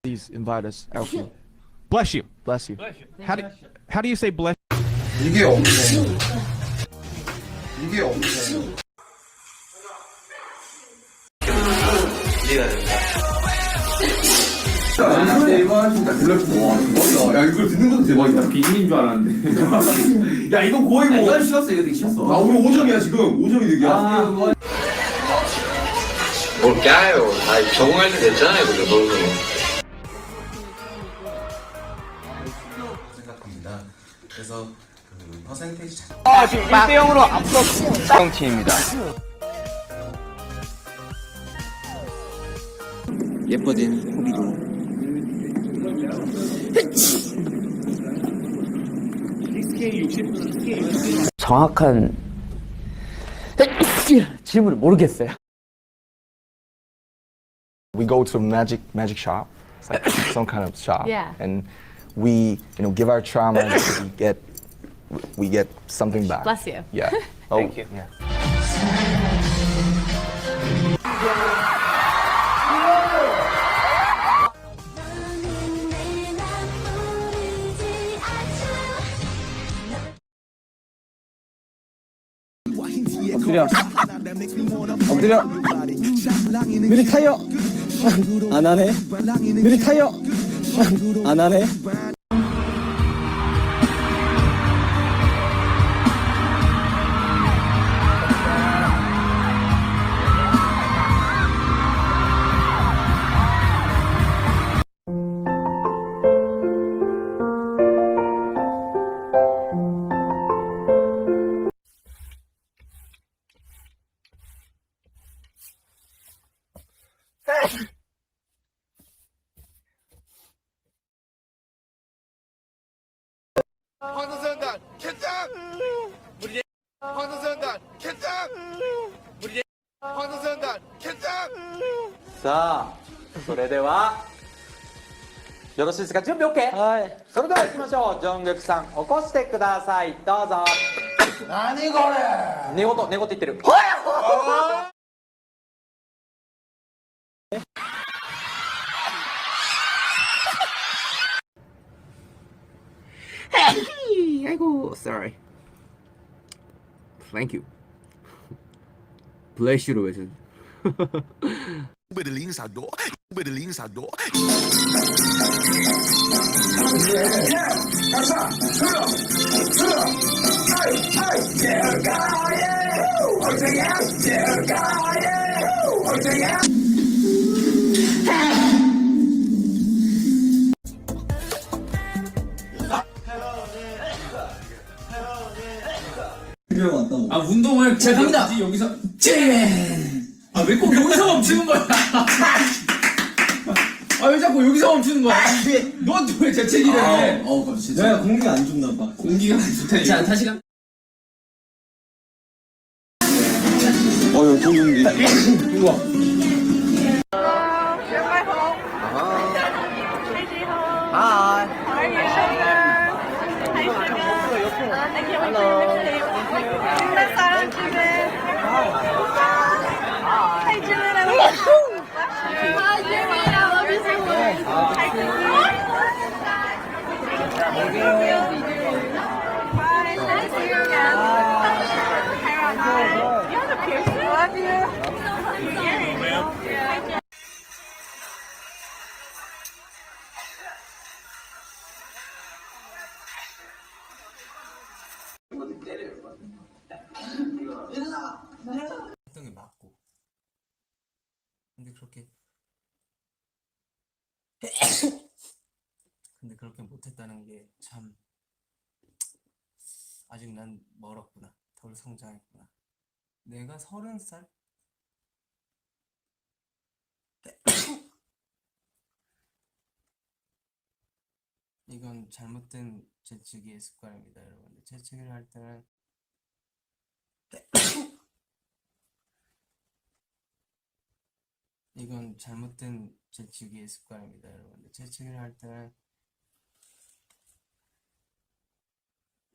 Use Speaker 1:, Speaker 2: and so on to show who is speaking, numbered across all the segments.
Speaker 1: Please invite us out.
Speaker 2: Bless you.
Speaker 1: Bless you.
Speaker 2: How do you say bless?
Speaker 3: 이게 없네. 이게 없네. 나한테 이거 하신다. 야, 이걸 듣는 것도 대박이다.
Speaker 4: 비밀인 줄 알았는데.
Speaker 3: 야, 이건 거의 뭐.
Speaker 4: 이건 쉬었어, 이거 되게 쉬었어.
Speaker 3: 아, 오늘 5점이야, 지금. 5점이 득이야.
Speaker 5: 뭘 까요? 다 적응할 때 됐잖아요, 그죠? 너무.
Speaker 6: 생각합니다. 그래서 그 퍼센테이지 자
Speaker 1: 지금 1대0으로 앞서 쌍팀입니다.
Speaker 7: 예뻐진 호비도 정확한 질문을 모르겠어요.
Speaker 8: We go to a magic shop. It's like some kind of shop.
Speaker 9: Yeah.
Speaker 8: And we, give our trauma and we get something back.
Speaker 9: Bless you.
Speaker 8: Yeah.
Speaker 1: Thank you.
Speaker 8: Yeah.
Speaker 7: 엎드려 느리 타요 안 하네 느리 타요 안 하네
Speaker 3: 황선수단 캔장! 우리 황선수단 캔장! 우리 황선수단 캔장!
Speaker 7: さあそれではよろしいですか準備 OK? はいそれでは行きましょうジョングクさん起こしてくださいどうぞ
Speaker 3: 何これ
Speaker 7: 寝言言ってる
Speaker 2: 아이고, sorry. Thank you. Bless you로 외쳐.
Speaker 4: 아, 운동을 제가 갑니다. 여기서 아, 왜 꼭 여기서 멈추는 거야? 아, 왜 자꾸 여기서 멈추는 거야? 넌 왜 재채기를 해? 진짜.
Speaker 7: 내가 공기가 안 좋나 봐
Speaker 4: 공기가 안 좋다. 자, 다시 가.
Speaker 7: 여기 공기 우와
Speaker 6: 했던 게 맞고 근데 그렇게 못했다는 게 참 아직 난 멀었구나 덜 성장했구나 내가 30살? 이건 잘못된 재치기의 습관입니다 여러분들 재치기를 할 때는 이건 잘못된 재치기의 습관입니다 여러분들 재치기를 할 때는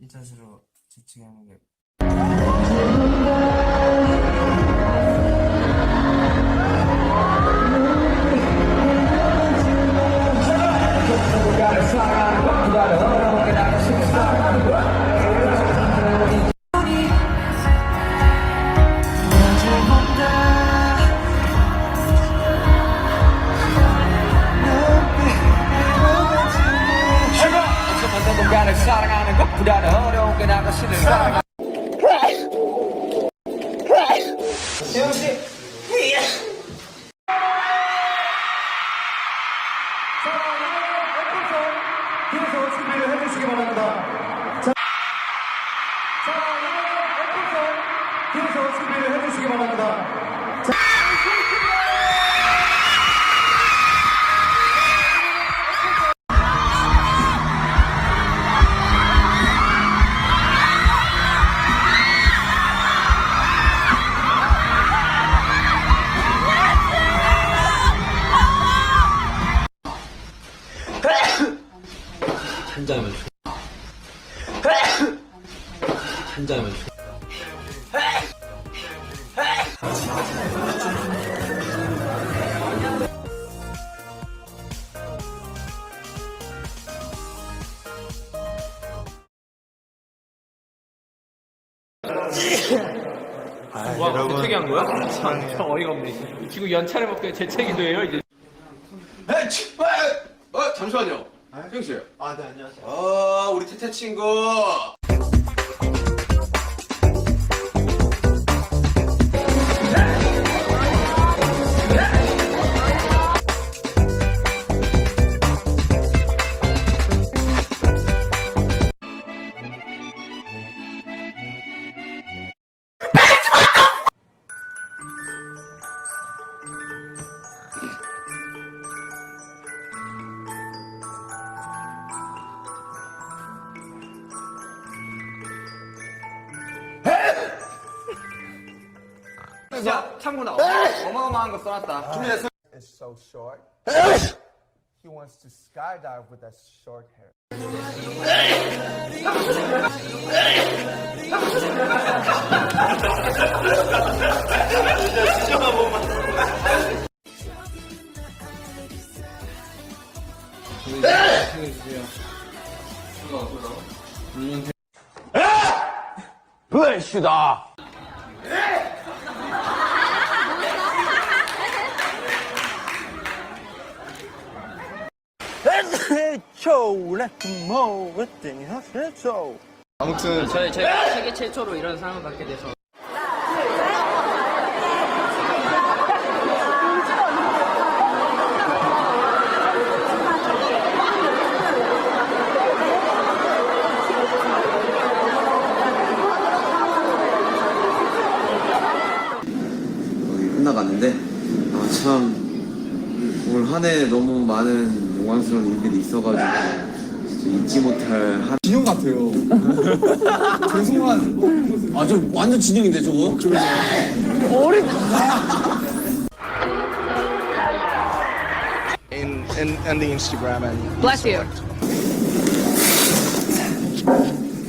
Speaker 6: 이 자세로 재치기하는 게
Speaker 7: 아프다는 어려운 게 나가 싫은 사랑. 재훈씨.
Speaker 3: 뒤에서 준비를 해주시기 바랍니다. 뒤에서 준비를 해주시기 바랍니다.
Speaker 4: 한 잔만 줘. 한 잔만 줘.
Speaker 9: 와, 재채기 한 거야? 참 어이가 없네. 지금 연차를 먹게 재채기도 해요, 이제.
Speaker 1: 잠시만요. 형씨.
Speaker 3: 네, 안녕하세요.
Speaker 1: 우리 태태 친구. 야, 참고나 어마어마한 거 써놨다. 준비됐어?
Speaker 8: It's so short. He wants to skydive with that short hair.
Speaker 1: 불시다. 아무튼
Speaker 9: 제가 세계 최초로 이런 상을 받게 돼서.
Speaker 10: 끝나갔는데 참 올 한 해 너무 많은 영광스러운 일들이 있어가지고 진짜 잊지 못할 한
Speaker 3: 진영 같아요. 죄송한.
Speaker 10: 아, 저 완전 진영인데 저거?
Speaker 8: In the Instagram and
Speaker 9: Bless you.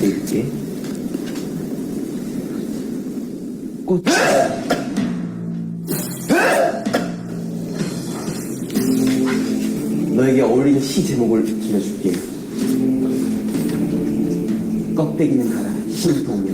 Speaker 10: 있지? 꽃. 너에게 어울리는 시 제목을 들려줄게. 껍데기는 가라, 흰 동명.